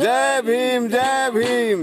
जय भीम जय भीम जय भीम।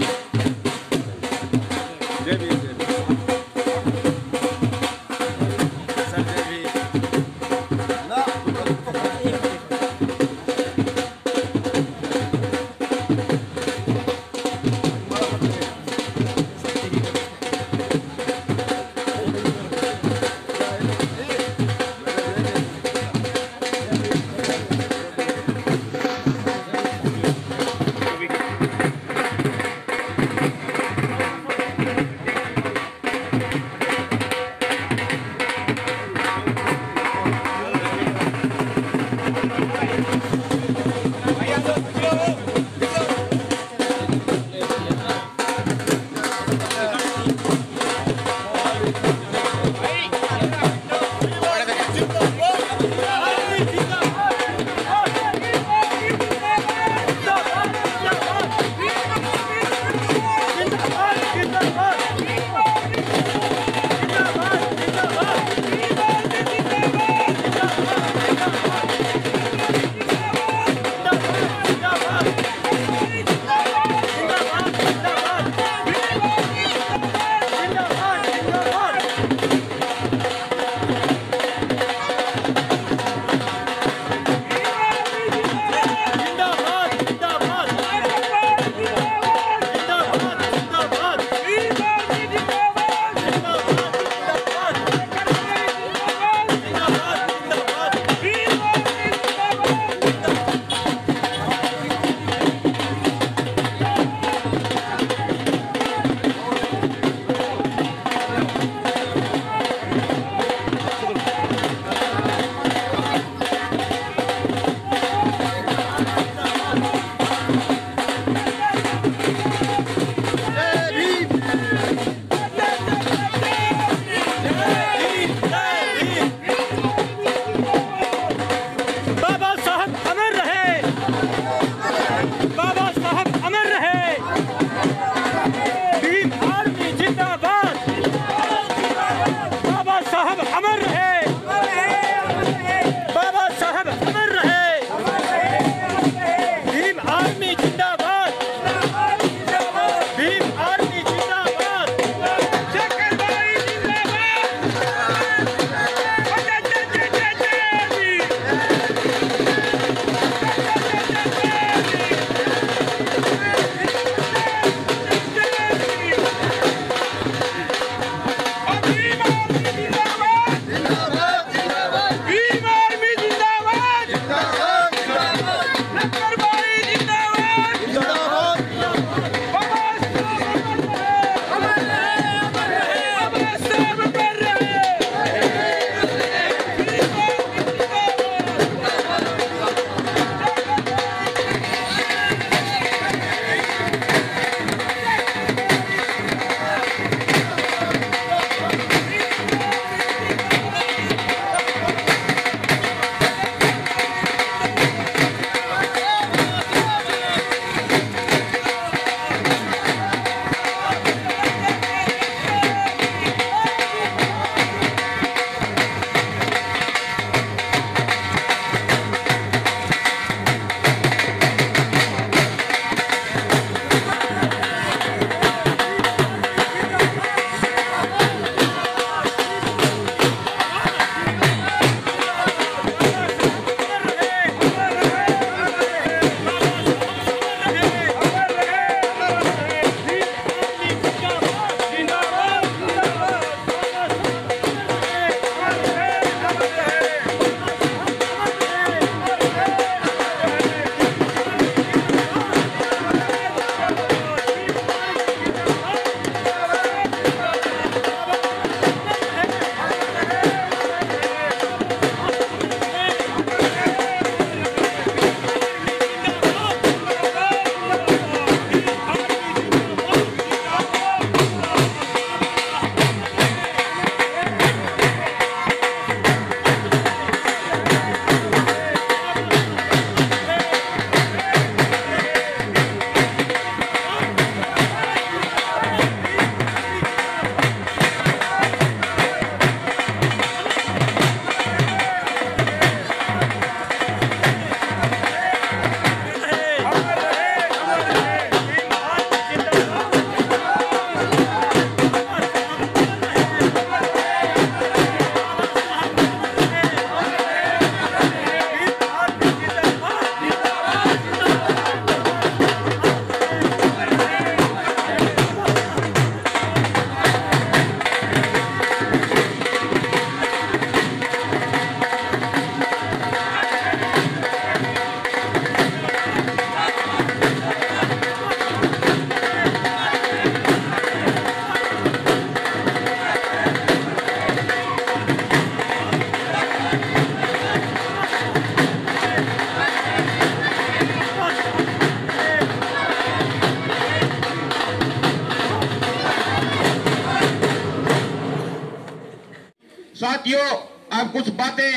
साथियों, अब कुछ बातें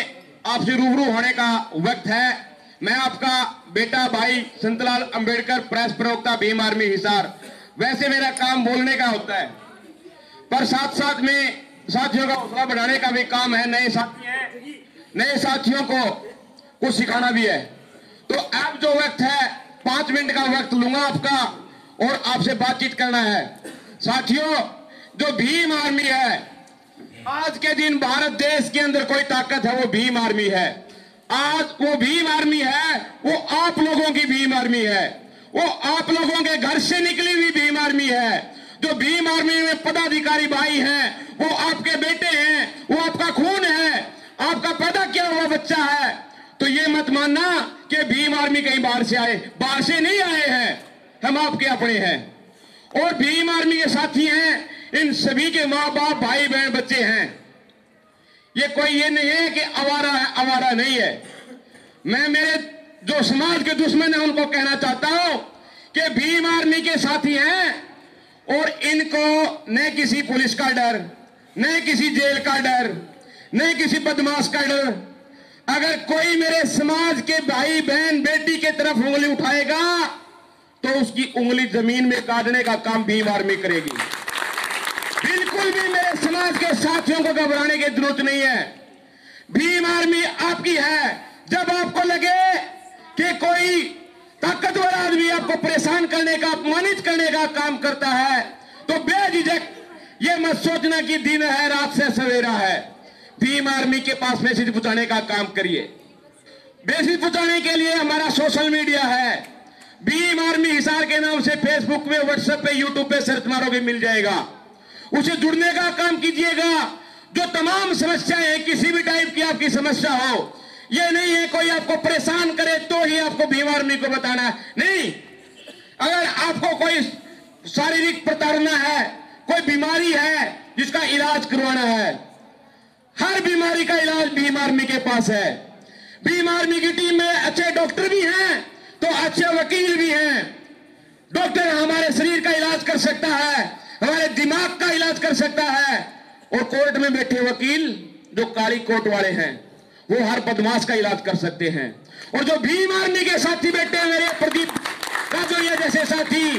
आपसे रूबरू होने का वक्त है। मैं आपका बेटा भाई संतलाल अंबेडकर, प्रेस प्रवक्ता, भीम आर्मी हिसार। वैसे मेरा काम बोलने का होता है, पर साथ साथ में साथियों का हौसला बढ़ाने का भी काम है। नए साथी हैं, नए साथियों को कुछ सिखाना भी है। तो अब जो वक्त है, 5 मिनट का वक्त लूंगा आपका और आपसे बातचीत करना है। साथियों, जो भीम आर्मी है, आज के दिन भारत देश के अंदर कोई ताकत है, वो भीम आर्मी है। आज वो भीम आर्मी है, वो आप लोगों की भीम आर्मी है, वो आप लोगों के घर से निकली हुई भीम आर्मी है। जो भीम आर्मी में पदाधिकारी भाई हैं, वो आपके बेटे हैं, वो आपका खून है, आपका पैदा किया हुआ बच्चा है। तो ये मत मानना कि भीम आर्मी कहीं बाहर से आए, बाहर से नहीं आए हैं, हम आपके अपने हैं। और भीम आर्मी के साथी हैं, इन सभी के माँ बाप, भाई बहन, बच्चे हैं। ये कोई ये नहीं है कि आवारा है, आवारा नहीं है। मैं मेरे जो समाज के दुश्मन है उनको कहना चाहता हूं कि भीम आर्मी के साथी हैं और इनको न किसी पुलिस का डर, न किसी जेल का डर, न किसी बदमाश का डर। अगर कोई मेरे समाज के भाई बहन बेटी के तरफ उंगली उठाएगा तो उसकी उंगली जमीन में काटने का काम भीम आर्मी करेगी। बिल्कुल भी मेरे समाज के साथियों को घबराने की जरूरत नहीं है। भीम आर्मी आपकी है। जब आपको लगे कि कोई ताकतवर आदमी आपको परेशान करने का, अपमानित करने का काम करता है, तो बेझिझक ये मत सोचना कि दिन है रात से सवेरा है। भीम आर्मी के पास मैसेज पहुंचाने का काम करिए। मैसेज पहुंचाने के लिए हमारा सोशल मीडिया है, भीम आर्मी हिसार के नाम से फेसबुक पे, व्हाट्सएप पे, यूट्यूब पे सर्च मारोगे मिल जाएगा। उसे जुड़ने का काम कीजिएगा। जो तमाम समस्याएं हैं, किसी भी टाइप की आपकी समस्या हो, ये नहीं है कोई आपको परेशान करे तो ही आपको भीम आर्मी को बताना है, नहीं। अगर आपको कोई शारीरिक प्रताड़ना है, कोई बीमारी है जिसका इलाज करवाना है, हर बीमारी का इलाज भीम आर्मी के पास है। भीम आर्मी की टीम में अच्छे डॉक्टर भी हैं तो अच्छे वकील भी हैं। डॉक्टर हमारे शरीर का इलाज कर सकता है, हमारे दिमाग का इलाज कर सकता है, और कोर्ट में बैठे वकील जो काली कोट वाले हैं वो हर बदमाश का इलाज कर सकते हैं। और जो भीम आर्मी के साथी बैठे हैं, मेरे प्रदीप काजोरिया जैसे साथी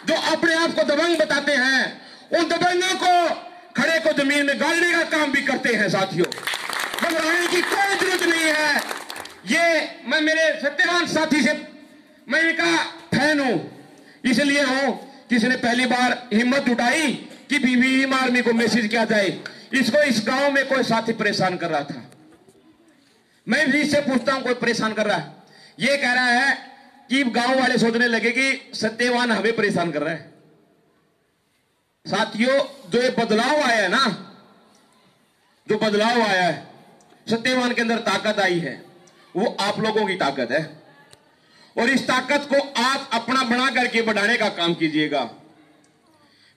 जो अपने आप को दबंग बताते हैं, उन दबंगों को, खड़े को जमीन में गाड़ने का काम भी करते हैं। साथियों, घबराने की कोई जरूरत नहीं है। ये मैं मेरे सत्यवान साथी से मैं इनका फैन हूं, इसलिए हूं कि इसने पहली बार हिम्मत उठाई कि भीम आर्मी को मैसेज किया जाए। इसको इस गांव में कोई साथी परेशान कर रहा था, मैं भी इससे पूछता हूं कोई परेशान कर रहा है, ये कह रहा है कि गांव वाले सोचने लगे कि सत्यवान हमें परेशान कर रहा है। साथियों, जो ये बदलाव आया है ना, जो बदलाव आया है, सत्यवान के अंदर ताकत आई है, वो आप लोगों की ताकत है। और इस ताकत को आप अपना बना करके बढ़ाने का काम कीजिएगा।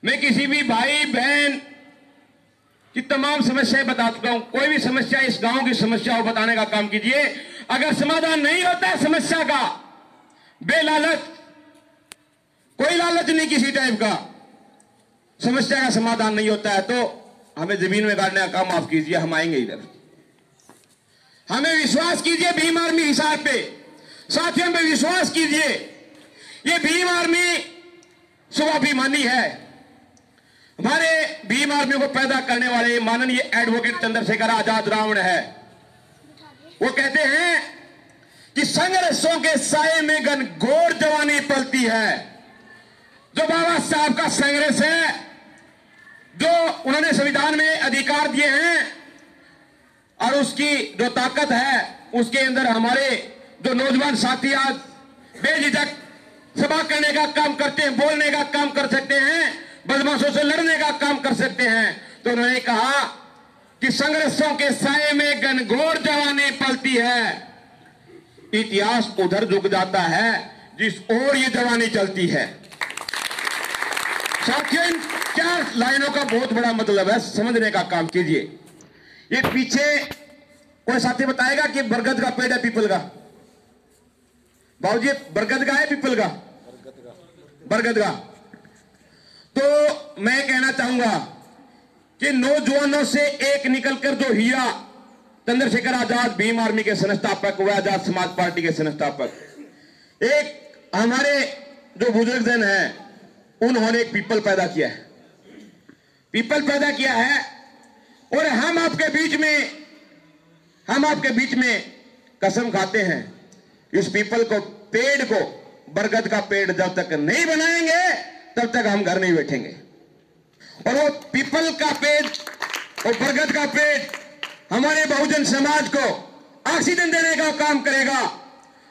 मैं किसी भी भाई बहन की तमाम समस्याएं बता चुका हूं। कोई भी समस्या, इस गांव की समस्या हो, बताने का काम कीजिए। अगर समाधान नहीं होता है समस्या का, बेलालच, कोई लालच नहीं किसी टाइप का, समस्या का समाधान नहीं होता है तो हमें जमीन में गाड़ने का काम आप कीजिए, हम आएंगे इधर। हमें विश्वास कीजिए भीम आर्मी हिसार पे। साथियों में विश्वास कीजिए, ये भीम आर्मी स्वाभिमानी है। हमारे भीम आर्मी को पैदा करने वाले माननीय एडवोकेट चंद्रशेखर आजाद रावण है। वो कहते हैं कि संघर्षों के साये में घनघोर जवानी पलती है। जो बाबा साहब का संघर्ष है, जो उन्होंने संविधान में अधिकार दिए हैं, और उसकी जो ताकत है, उसके अंदर हमारे जो नौजवान साथी आज बेझिझक सभा करने का काम करते हैं, बोलने का काम कर सकते हैं, बदमाशों से लड़ने का काम कर सकते हैं। तो उन्होंने कहा कि संघर्षों के साये में घनघोर जवानी पलती है, इतिहास उधर झुक जाता है जिस ओर ये जवानी चलती है। साथियों, इन 4 लाइनों का बहुत बड़ा मतलब है, समझने का काम कीजिए। ये पीछे कोई साथी बताएगा कि बरगद का पेड़ है पीपल का? बाबूजी, बरगद का है पीपल का? बरगद का। तो मैं कहना चाहूंगा कि नौजवानों से एक निकलकर जो हीरा चंद्रशेखर आजाद भीम आर्मी के संस्थापक व आजाद समाज पार्टी के संस्थापक, एक हमारे जो बुजुर्गजन हैं उन्होंने एक पीपल पैदा किया है, पीपल पैदा किया है। और हम आपके बीच में कसम खाते हैं, इस पीपल को, पेड़ को, बरगद का पेड़ जब तक नहीं बनाएंगे तब तक हम घर नहीं बैठेंगे। और वो पीपल का पेड़ और बरगद का पेड़ हमारे बहुजन समाज को ऑक्सीजन देने का काम करेगा।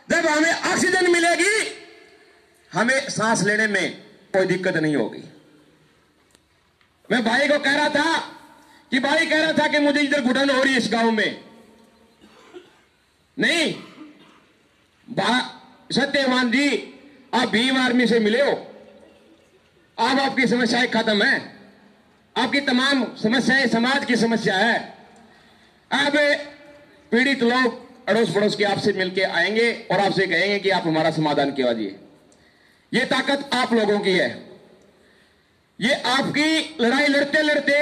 जब हमें ऑक्सीजन मिलेगी, हमें सांस लेने में कोई दिक्कत नहीं होगी। मैं भाई को कह रहा था कि भाई कह रहा था कि मुझे इधर घुटन हो रही है इस गांव में, नहीं, सत्यवान जी आप भीम आर्मी से मिले हो, अब आपकी समस्याएं खत्म है, आपकी तमाम समस्याएं समाज की समस्या है। अब पीड़ित लोग अड़ोस पड़ोस के आपसे मिलके आएंगे और आपसे कहेंगे कि आप हमारा समाधान कीजिए। ये ताकत आप लोगों की है। ये आपकी लड़ाई लड़ते लड़ते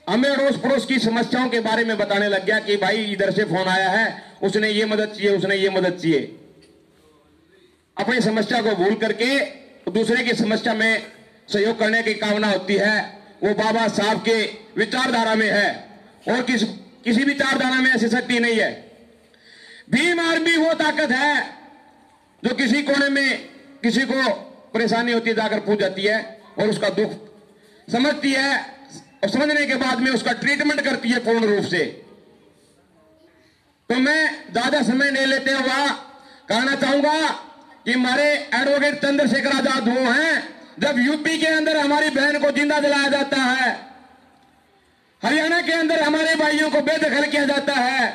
हमें अड़ोस पड़ोस की समस्याओं के बारे में बताने लग गया कि भाई इधर से फोन आया है, उसने ये मदद चाहिए, उसने ये मदद चाहिए। अपनी समस्या को भूल करके दूसरे की समस्या में सहयोग करने की कामना होती है, वो बाबा साहब के विचारधारा में है और किसी विचारधारा में ऐसी शक्ति नहीं है। भीम आर्मी वो ताकत है जो किसी कोने में किसी को परेशानी होती है जाकर पूछ जाती है और उसका दुख समझती है और समझने के बाद में उसका ट्रीटमेंट करती है पूर्ण रूप से। तो मैं ज्यादा समय नहीं लेते हुआ कहना चाहूंगा कि हमारे एडवोकेट चंद्रशेखर आजाद वो हैं, जब यूपी के अंदर हमारी बहन को जिंदा जलाया जाता है, हरियाणा के अंदर हमारे भाइयों को बेदखल किया जाता है,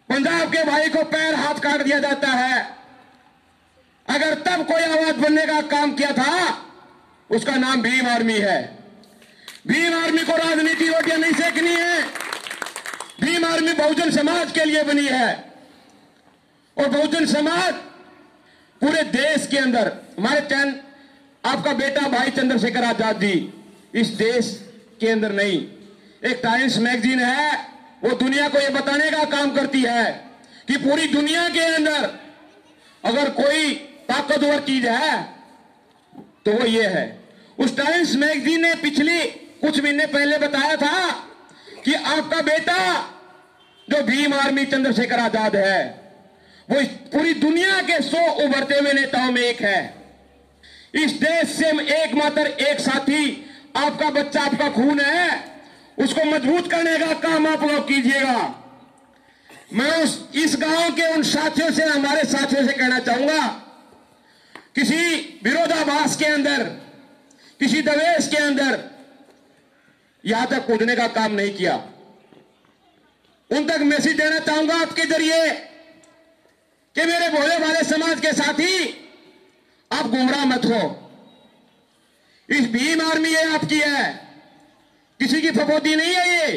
पंजाब के भाई को पैर हाथ काट दिया जाता है, अगर तब कोई आवाज बनने का काम किया था, उसका नाम भीम आर्मी है। भीम आर्मी को राजनीति रोटियां नहीं सेकनी है। भीम आर्मी बहुजन समाज के लिए बनी है और बहुजन समाज पूरे देश के अंदर, हमारे आपका बेटा भाई चंद्रशेखर आजाद जी इस देश के अंदर नहीं, एक टाइम्स मैगजीन है, वो दुनिया को ये बताने का काम करती है कि पूरी दुनिया के अंदर अगर कोई ताकतवर चीज है तो वो ये है। उस टाइम्स मैगजीन ने पिछली कुछ महीने पहले बताया था कि आपका बेटा जो भीम आर्मी चंद्रशेखर आजाद है वो पूरी दुनिया के 100 उभरते हुए नेताओं में एक है। इस देश से एकमात्र एक साथी आपका बच्चा, आपका खून है, उसको मजबूत करने का काम आप लोग कीजिएगा। मैं इस गांव के उन साथियों से, हमारे साथियों से कहना चाहूंगा, किसी विरोधाभास के अंदर, किसी दवेश के अंदर यहां तक कूदने का काम नहीं किया। उन तक मैसेज देना चाहूंगा आपके जरिए कि मेरे भोले भाले समाज के साथी, आप गुमराह मत हो। इस भीम आर्मी ये आपकी है, किसी की फफोदी नहीं है ये।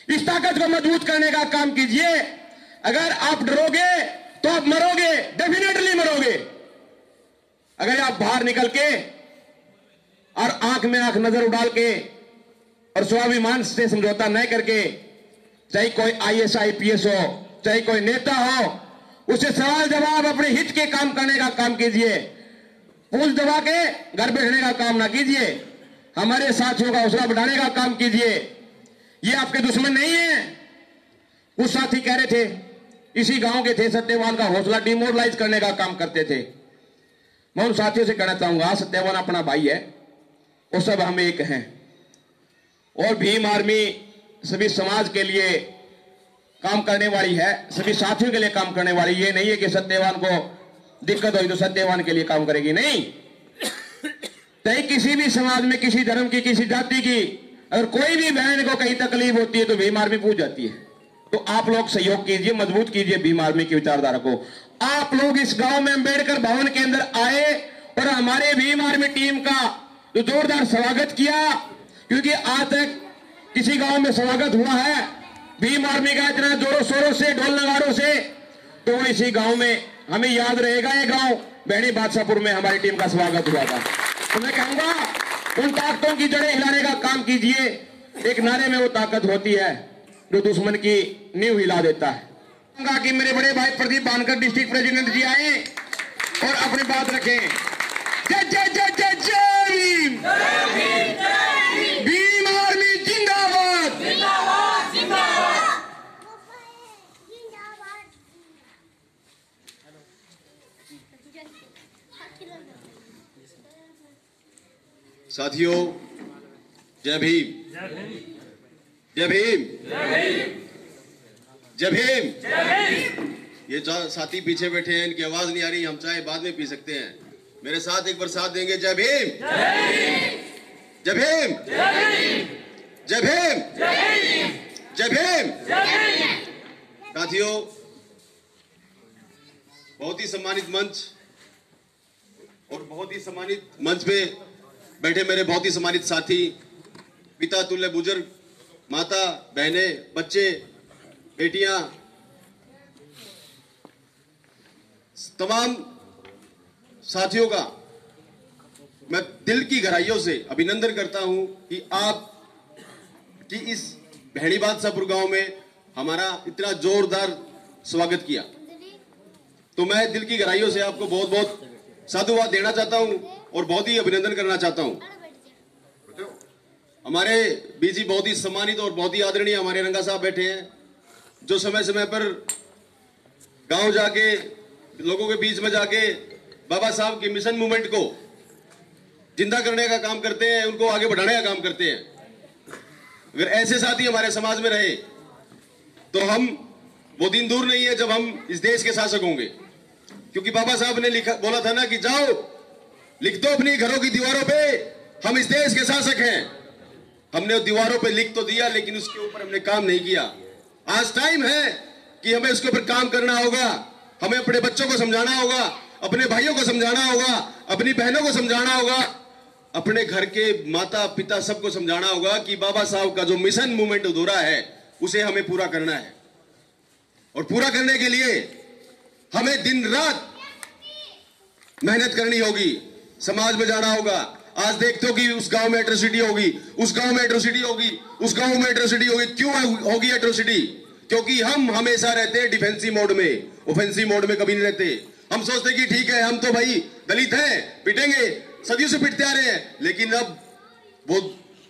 इस ताकत को मजबूत करने का काम कीजिए। अगर आप डरोगे तो आप मरोगे, डेफिनेटली मरोगे। अगर आप बाहर निकल के और आंख में आंख नजर डाल के और स्वाभिमान से समझौता न करके, चाहे कोई आईएएस आईपीएस हो, चाहे कोई नेता हो, उसे सवाल जवाब अपने हित के काम करने का काम कीजिए। पूछ दबा के घर बैठने का काम ना कीजिए। हमारे साथियों का हौसला बढ़ाने का काम कीजिए। ये आपके दुश्मन नहीं है। कुछ साथी कह रहे थे, इसी गांव के थे, सत्यवान का हौसला डिमोरलाइज करने का काम करते थे। मैं उन साथियों से कहना चाहूंगा, सत्यवान अपना भाई है, वो सब हम एक हैं। और भीम आर्मी सभी समाज के लिए काम करने वाली है, सभी साथियों के लिए काम करने वाली। ये नहीं है कि सत्यवान को दिक्कत हुई तो सत्यवान के लिए काम करेगी, नहीं। चाहे किसी भी समाज में, किसी धर्म की, किसी जाति की, अगर कोई भी बहन को कहीं तकलीफ होती है तो भीम आर्मी पूछ जाती है। तो आप लोग सहयोग कीजिए, मजबूत कीजिए भीम आर्मी की विचारधारा को। आप लोग इस गांव में अंबेडकर भवन के अंदर आए और हमारे भीम आर्मी टीम का जो जोरदार स्वागत किया, क्योंकि आज तक किसी गांव में स्वागत हुआ है भीम आर्मी का इतना जोरों शोरों से, ढोल नगाड़ों से, तो इसी गांव में हमें याद रहेगा। ये गांव बहनी बादशाहपुर में हमारी टीम का स्वागत हुआ था। तो मैं कहूंगा उन ताकतों की जड़ें हिलाने का काम कीजिए। एक नारे में वो ताकत होती है जो दुश्मन की नींव हिला देता है। कि मेरे बड़े भाई प्रदीप बानकर डिस्ट्रिक्ट प्रेसिडेंट जी आए और अपनी बात रखें। जय जय जय जय जय भीम, भीम आर्मी जिंदाबाद। साथियों, जय भीम, जय भीम, जय भीम। ये जो साथी पीछे बैठे हैं, इनकी आवाज नहीं आ रही, हम चाहे बाद में पी सकते हैं। मेरे साथ एक बार साथ देंगे। जय भीम, जय भीम, जय भीम, जय भीम। साथियों, बहुत ही सम्मानित मंच और बहुत ही सम्मानित मंच पे बैठे मेरे बहुत ही सम्मानित साथी, पिता तुल्य बुजुर्ग, माता, बहनें, बच्चे, बेटियां, तमाम साथियों का मैं दिल की गहराइयों से अभिनंदन करता हूं कि आप की इस भैणी बादशाहपुर गांव में हमारा इतना जोरदार स्वागत किया। तो मैं दिल की गहराइयों से आपको बहुत बहुत साधुवाद देना चाहता हूं और बहुत ही अभिनंदन करना चाहता हूं। हमारे बीजी बहुत ही सम्मानित और बहुत ही आदरणीय हमारे रंगा साहब बैठे हैं, जो समय समय पर गांव जाके लोगों के बीच में जाके बाबा साहब की मिशन मूवमेंट को जिंदा करने का काम करते हैं, उनको आगे बढ़ाने का काम करते हैं। अगर ऐसे साथी हमारे समाज में रहे तो हम वो दिन दूर नहीं है जब हम इस देश के शासक होंगे। क्योंकि बाबा साहब ने बोला था ना कि जाओ लिख दो अपनी घरों की दीवारों पे, हम इस देश के शासक हैं। हमने दीवारों पे लिख तो दिया, लेकिन उसके ऊपर हमने काम नहीं किया। आज टाइम है कि हमें उसके ऊपर काम करना होगा। हमें अपने बच्चों को समझाना होगा, अपने भाइयों को समझाना होगा, अपनी बहनों को समझाना होगा, अपने घर के माता पिता सबको समझाना होगा कि बाबा साहब का जो मिशन मूवमेंट अधूरा है उसे हमें पूरा करना है। और पूरा करने के लिए हमें दिन रात मेहनत करनी होगी, समाज में जाना होगा। आज देखते हो कि उस गांव में एट्रोसिटी होगी, उस गांव में एट्रोसिटी होगी, उस गांव में एट्रोसिटी होगी। क्यों होगी एट्रोसिटी? क्योंकि हम हमेशा रहते हैं डिफेंसिव मोड में, ऑफेंसिव मोड में कभी नहीं रहते। हम सोचते कि ठीक है, हम तो भाई दलित हैं, पिटेंगे, सदियों से पिटते आ रहे हैं। लेकिन अब वो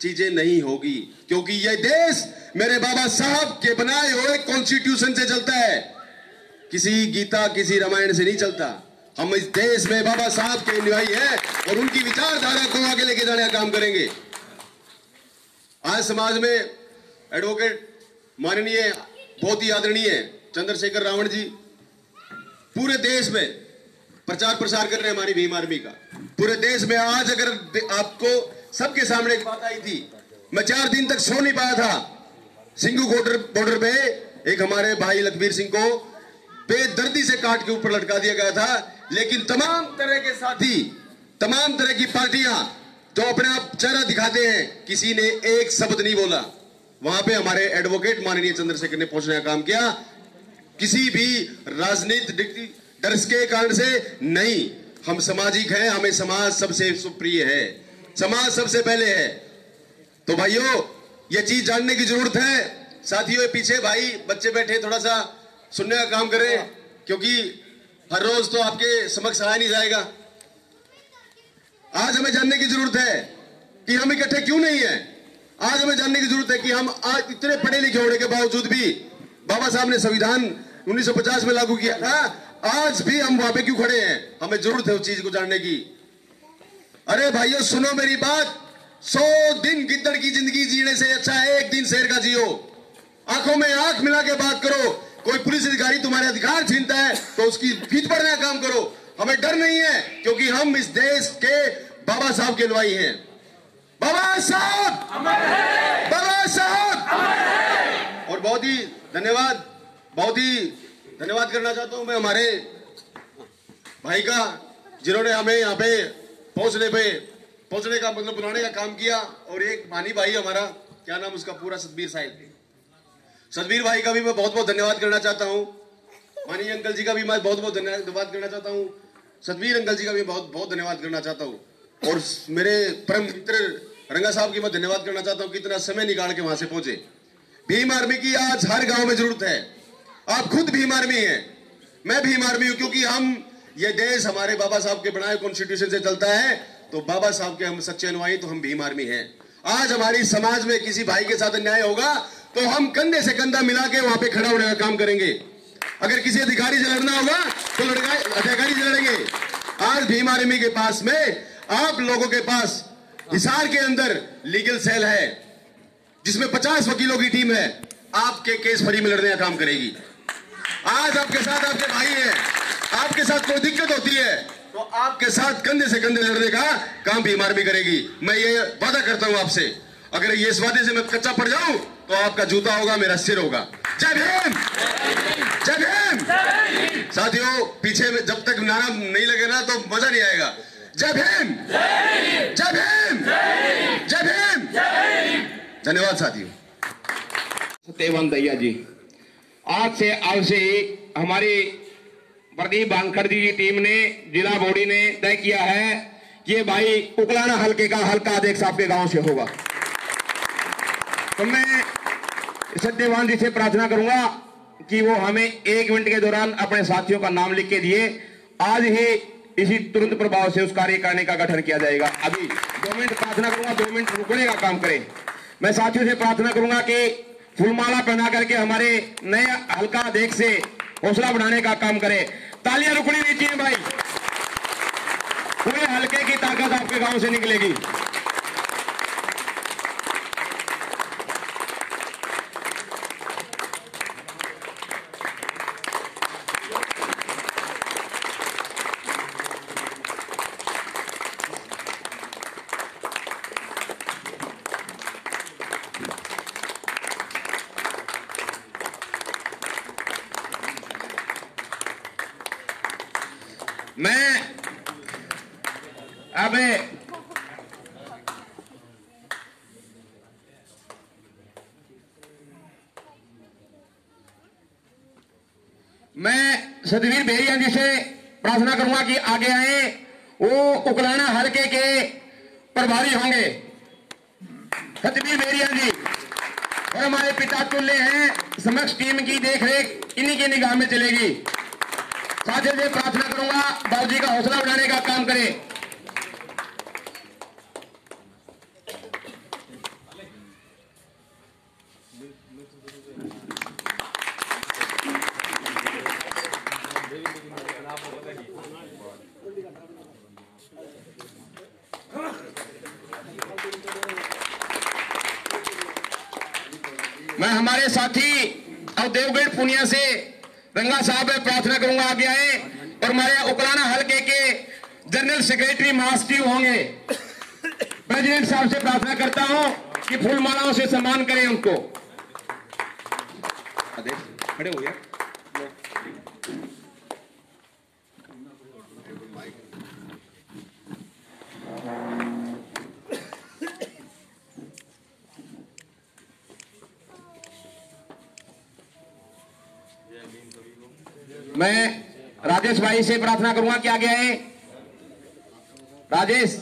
चीजें नहीं होगी, क्योंकि यह देश मेरे बाबा साहब के बनाए हुए कॉन्स्टिट्यूशन से चलता है, किसी गीता किसी रामायण से नहीं चलता। हम इस देश में बाबा साहब के अनुयायी हैं और उनकी विचारधारा को आगे लेके जाने का काम करेंगे। आज समाज में एडवोकेट माननीय बहुत ही आदरणीय चंद्रशेखर रावण जी पूरे देश में प्रचार प्रसार कर रहे हैं हमारी भीम आर्मी का, पूरे देश में। आज अगर आपको सबके सामने एक बात आई थी, मैं 4 दिन तक सो नहीं पाया था। सिंघू बॉर्डर पे एक हमारे भाई लखबीर सिंह को बेदर्दी से काट के ऊपर लटका दिया गया था। लेकिन तमाम तरह के साथी, तमाम तरह की पार्टियां जो अपने आप चेहरा दिखाते हैं, किसी ने एक शब्द नहीं बोला। वहां पे हमारे एडवोकेट माननीय चंद्रशेखर ने पहुंचने का काम किया। किसी भी राजनीतिक डर के कारण से नहीं, हम सामाजिक हैं, हमें समाज सबसे सुप्रिय है, समाज सबसे पहले है। तो भाइयों, ये चीज जानने की जरूरत है। साथियों, पीछे भाई बच्चे बैठे, थोड़ा सा सुनने का काम करें, क्योंकि हर रोज तो आपके समक्ष आया नहीं जाएगा। आज हमें जानने की जरूरत है कि हम इकट्ठे क्यों नहीं है। आज हमें जानने की जरूरत है कि हम आज इतने पढ़े लिखे होने के बावजूद भी, बाबा साहब ने संविधान 1950 में लागू किया था, आज भी हम वहां पे क्यों खड़े हैं। हमें जरूरत है उस चीज को जानने की। अरे भाइयों, सुनो मेरी बात, 100 दिन गिद्दड़ की जिंदगी जीने से अच्छा है एक दिन शेर का जियो। आंखों में आंख मिला के बात करो। कोई पुलिस अधिकारी तुम्हारे अधिकार छीनता है तो उसकी पीठ पड़ने का काम करो। हमें डर नहीं है, क्योंकि हम इस देश के बाबा साहब के अनुयायी हैं। बाबा साहब अमर है, बाबा साहब अमर है। और बहुत ही धन्यवाद करना चाहता हूं मैं हमारे भाई का, जिन्होंने हमें यहाँ पे पहुंचने का मतलब बुलाने का काम किया। और एक मानी भाई हमारा, क्या नाम उसका पूरा, सतबीर साहिब, सतबीर भाई का भी मैं बहुत बहुत धन्यवाद करना चाहता हूं। माननीय अंकल जी का भी मैं बहुत बहुत धन्यवाद करना चाहता हूं। सतबीर अंकल जी का भी बहुत बहुत धन्यवाद करना चाहता हूं। और मेरे परम मित्र रंगा साहब की मैं धन्यवाद करना चाहता हूं कि इतना समय निकाल के वहां से पहुंचे। भीम आर्मी की आज हर गांव में जरूरत है। आप खुद भीम आर्मी हैं, मैं भीम आर्मी हूं, क्योंकि हम ये देश हमारे बाबा साहब के बनाए कॉन्स्टिट्यूशन से चलता है, तो बाबा साहब के हम सच्चे अनुयायी, तो हम भीम आर्मी हैं। आज हमारी समाज में किसी भाई के साथ अन्याय होगा तो हम कंधे से कंधा मिला के वहां पे खड़ा होने का काम करेंगे। अगर किसी अधिकारी से लड़ना होगा तो अधिकारी से लड़ेंगे। आज भीम आर्मी के पास में, आप लोगों के पास हिसार के अंदर लीगल सेल है जिसमें 50 वकीलों की टीम है, आपके केस फ्री में लड़ने का काम करेगी। आज आपके साथ आपके भाई हैं, आपके साथ कोई दिक्कत होती है तो आपके साथ कंधे से कंधे लड़ने का काम भीम आर्मी करेगी। मैं ये वादा करता हूं आपसे, अगर ये इस वादे से मैं कच्चा पड़ जाऊं तो आपका जूता होगा, मेरा सिर होगा। जय भीम, जय भीम। साथियों, पीछे में जब तक नारा नहीं लगे ना तो मजा नहीं आएगा। जय भीम, जय भीम, जय भीम। धन्यवाद साथियों। सत्यवान दैया जी, आज से हमारी प्रदीप बानखड़ जी की टीम ने, जिला बॉडी ने तय किया है कि ये भाई उकलाना हल्के का हल्का अध्यक्ष आपके गांव से होगा। तो मैं सत्यवान जी से प्रार्थना करूंगा कि वो हमें 1 मिनट के दौरान अपने साथियों का नाम लिख के दिए। आज ही इसी तुरंत प्रभाव से उस कार्य करने का गठन किया जाएगा। अभी 2 मिनट प्रार्थना करूंगा, 2 मिनट रुकने का काम करें। मैं साथियों से प्रार्थना करूंगा कि फूलमाला पहना करके हमारे नए हल्का अध्यक्ष से हौसला बढ़ाने का काम करें। तालियां रुकनी नहीं चाहिए भाई, पूरे हल्के की ताकत आपके गांव से निकलेगी। मैं अब सतवीर भेड़िया जी से प्रार्थना करूंगा कि आगे आए। वो उकलाना हल्के के प्रभारी होंगे। सतवीर भेड़िया जी और हमारे पिता तुल्य हैं, समक्ष टीम की देखरेख इन्हीं की निगाह में चलेगी। साथ ही प्रार्थना करूंगा बाबूजी का हौसला बढ़ाने का काम करें। मैं हमारे साथी और देवगढ़ पुनिया से रंगा साहब में प्रार्थना करूंगा आगे आए और हमारे उकलाना हल्के के जनरल सेक्रेटरी महासचिव होंगे। प्रेसिडेंट साहब से प्रार्थना करता हूं कि फूलमालाओं से सम्मान करें उनको। खड़े हो गया। मैं राजेश भाई से प्रार्थना करूंगा कि आगे आए। राजेश,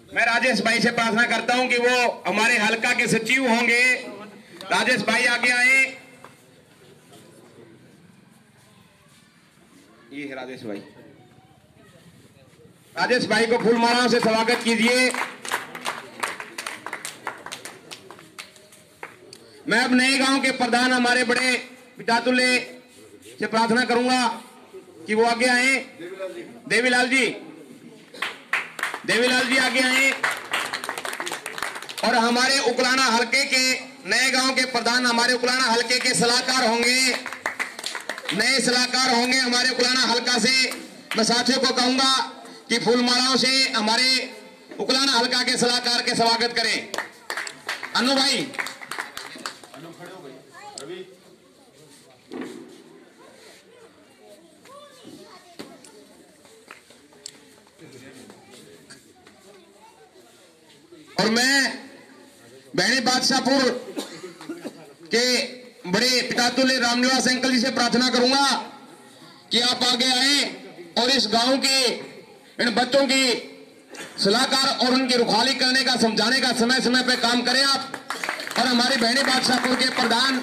मैं राजेश भाई से प्रार्थना करता हूं कि वो हमारे हल्का के सचिव होंगे। राजेश भाई आगे आए। ये है राजेश भाई। राजेश भाई को फूलमालाओं से स्वागत कीजिए। मैं अब नए गांव के प्रधान हमारे बड़े पितातुल्य से प्रार्थना करूंगा कि वो आगे आए। देवीलाल जी, देवीलाल जी आगे आए। और हमारे उकलाना हल्के के नए गांव के प्रधान हमारे उकलाना हल्के के सलाहकार होंगे, नए सलाहकार होंगे हमारे उकलाना हल्का से। मैं साथियों को कहूंगा कि फूलमालाओं से हमारे उकलाना हल्का के सलाहकार के स्वागत करें। अनु भाई, और मैं बहनी बादशाहपुर के बड़े पितातुल्य रामनिवास अंकल जी से प्रार्थना करूंगा कि आप आगे आए और इस गांव के इन बच्चों की सलाहकार और उनकी रुखाली करने का, समझाने का समय समय पे काम करें आप। और हमारी बहनी बादशाहपुर के प्रधान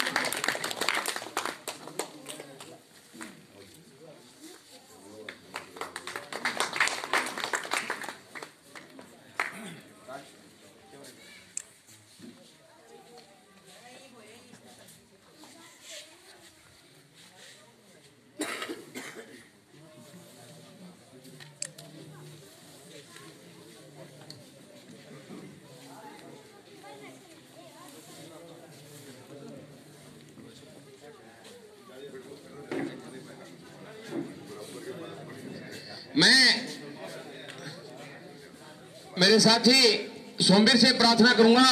मैं मेरे साथी सोमवीर से प्रार्थना करूंगा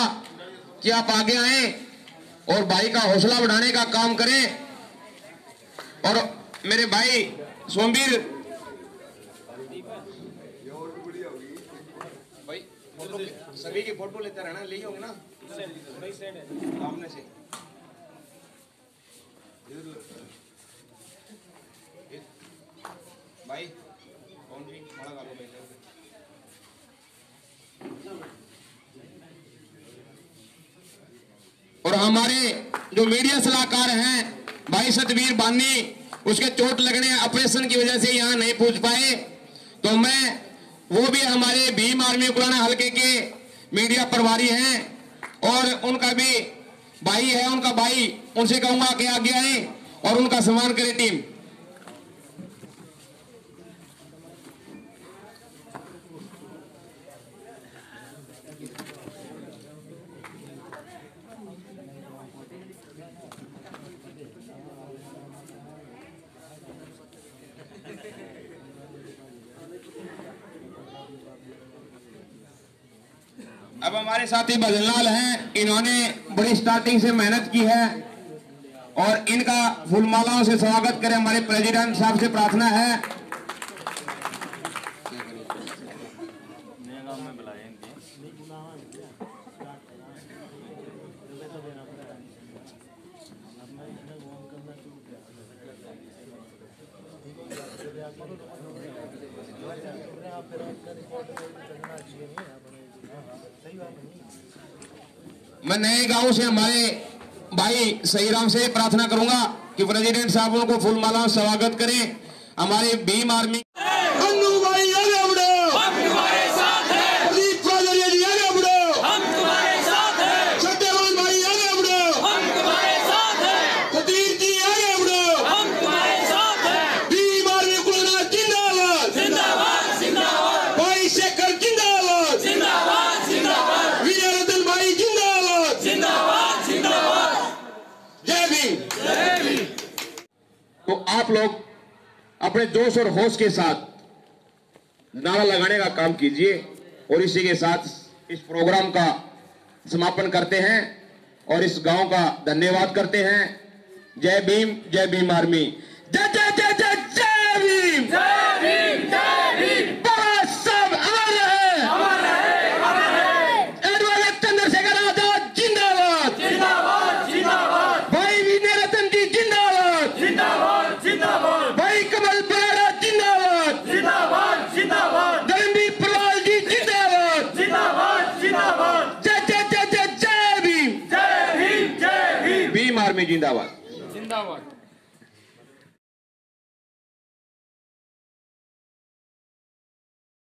कि आप आगे आए और भाई का हौसला बढ़ाने का काम करें। और मेरे भाई सोमवीर भाई सभी की फोटो लेते रहना, ले होंगे ना सामने से। भाई कौन जी बड़ा गालो बैठे और हमारे जो मीडिया सलाहकार हैं भाई सतवीर बानी, उसके चोट लगने ऑपरेशन की वजह से यहाँ नहीं पहुंच पाए, तो मैं वो भी हमारे भीम आर्मी उकलाना हल्के के मीडिया प्रभारी हैं और उनका भी भाई है, उनका भाई, उनसे कहूंगा कि आगे आए और उनका सम्मान करे टीम। अब हमारे साथी भजनलाल हैं, इन्होंने बड़ी स्टार्टिंग से मेहनत की है और इनका फूलमालाओं से स्वागत करें। हमारे प्रेसिडेंट साहब से प्रार्थना है। मैं नए गांव से हमारे भाई सहीराम से प्रार्थना करूंगा कि प्रेसिडेंट साहब उनको फूलमाला स्वागत करें। हमारे भीम आर्मी भाई आगे बढ़ो, हम तुम्हारे साथ हैं। प्रदीप चौधरी जी आगे बढ़ो, हम तुम्हारे साथ हैं। सत्यवान भाई आगे बढ़ो, हम तुम्हारे साथ हैं। सतीश जी आगे बढ़ो, हम तुम्हारे साथ हैं। भीम आर्मी उकलाना जिंदाबाद, जिंदाबाद, जिंदाबाद। भाई शेखर जिंदाबाद, जिंदाबाद, जिंदाबाद। विजय रतन भाई जिंदाबाद, जिंदाबाद, जिंदाबाद। जय भीम, जय भीम। तो आप लोग अपने जोश और होश के साथ नारा लगाने का काम कीजिए और इसी के साथ इस प्रोग्राम का समापन करते हैं और इस गांव का धन्यवाद करते हैं। जय भीम आर्मी। जय जय जय जय जय भीम, जय भीम, जय भीम। भारत सब अमर रहे, अमर रहे, अमर रहे। एडवर्ड चंद्रशेखर आजाद जिंदाबाद, जिंदाबाद, जिंदाबाद। भाई विनय रतन जी जिंदाबाद, जिंदाबाद, जिंदाबाद। भाई कमल पराड़ा जिंदाबाद, जिंदाबाद, जिंदाबाद। धर्मवीर प्रलाल जी जिंदाबाद, जिंदाबाद, जिंदाबाद। जय जय जय जय जय भीम, जय भीम, जय भीम। भीम आर्मी जिंदाबाद। जिंदाबाद।